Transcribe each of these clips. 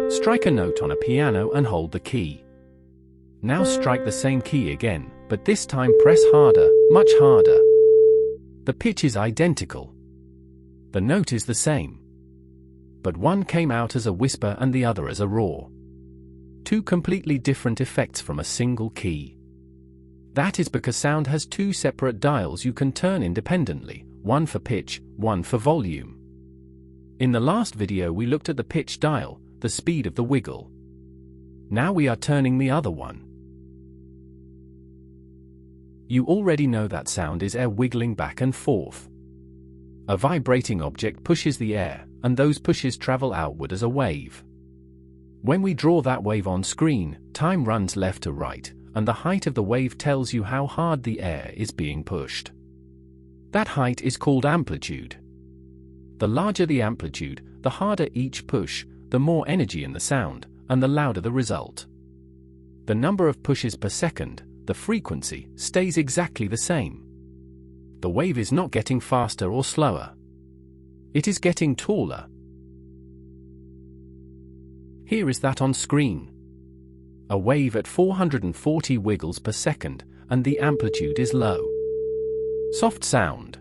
Strike a note on a piano and hold the key. Now strike the same key again, but this time press harder, much harder. The pitch is identical. The note is the same. But one came out as a whisper and the other as a roar. Two completely different effects from a single key. That is because sound has two separate dials you can turn independently, one for pitch, one for volume. In the last video we looked at the pitch dial, the speed of the wiggle. Now we are turning the other one. You already know that sound is air wiggling back and forth. A vibrating object pushes the air, and those pushes travel outward as a wave. When we draw that wave on screen, time runs left to right, and the height of the wave tells you how hard the air is being pushed. That height is called amplitude. The larger the amplitude, the harder each push, the more energy in the sound, and the louder the result. The number of pushes per second, the frequency, stays exactly the same. The wave is not getting faster or slower. It is getting taller. Here is that on screen. A wave at 440 wiggles per second, and the amplitude is low. Soft sound.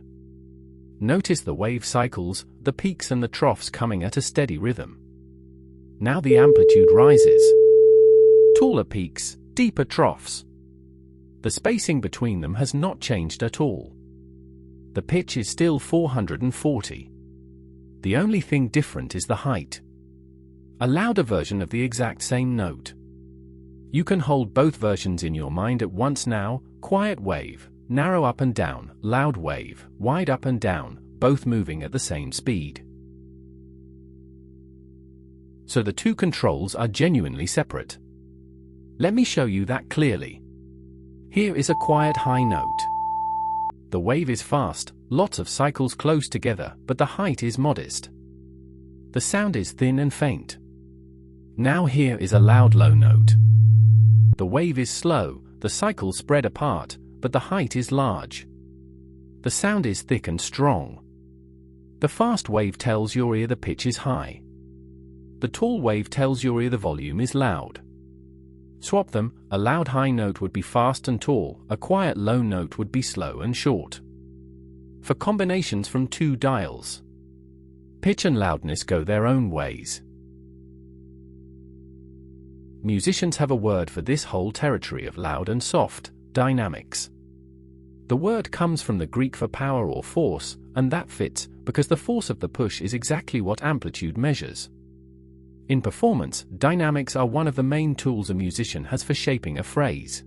Notice the wave cycles, the peaks and the troughs coming at a steady rhythm. Now the amplitude rises. Taller peaks, deeper troughs. The spacing between them has not changed at all. The pitch is still 440. The only thing different is the height. A louder version of the exact same note. You can hold both versions in your mind at once now: quiet wave, narrow up and down, loud wave, wide up and down, both moving at the same speed. So the two controls are genuinely separate. Let me show you that clearly. Here is a quiet high note. The wave is fast, lots of cycles close together, but the height is modest. The sound is thin and faint. Now here is a loud low note. The wave is slow, the cycles spread apart, but the height is large. The sound is thick and strong. The fast wave tells your ear the pitch is high. The tall wave tells your ear the volume is loud. Swap them: a loud high note would be fast and tall, a quiet low note would be slow and short. For combinations from two dials, pitch and loudness go their own ways. Musicians have a word for this whole territory of loud and soft: dynamics. The word comes from the Greek for power or force, and that fits, because the force of the push is exactly what amplitude measures. In performance, dynamics are one of the main tools a musician has for shaping a phrase.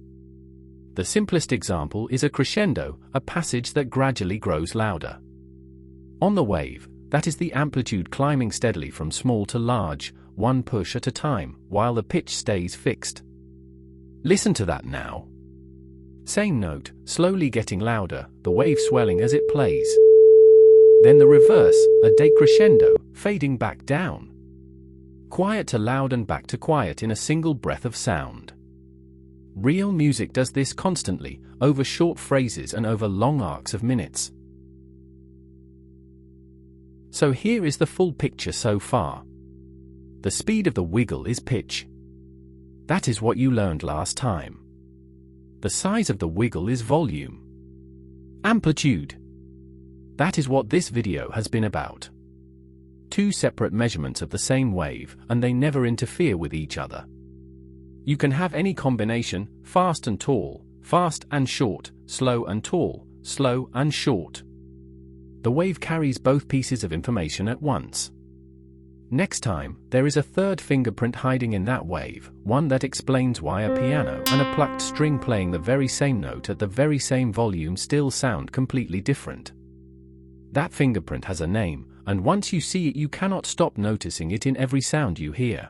The simplest example is a crescendo, a passage that gradually grows louder. On the wave, that is the amplitude climbing steadily from small to large, one push at a time, while the pitch stays fixed. Listen to that now. Same note, slowly getting louder, the wave swelling as it plays. Then the reverse, a decrescendo, fading back down. Quiet to loud and back to quiet in a single breath of sound. Real music does this constantly, over short phrases and over long arcs of minutes. So here is the full picture so far. The speed of the wiggle is pitch. That is what you learned last time. The size of the wiggle is volume. Amplitude. That is what this video has been about. Two separate measurements of the same wave, and they never interfere with each other. You can have any combination: fast and tall, fast and short, slow and tall, slow and short. The wave carries both pieces of information at once. Next time, there is a third fingerprint hiding in that wave, one that explains why a piano and a plucked string playing the very same note at the very same volume still sound completely different. That fingerprint has a name, and once you see it you cannot stop noticing it in every sound you hear.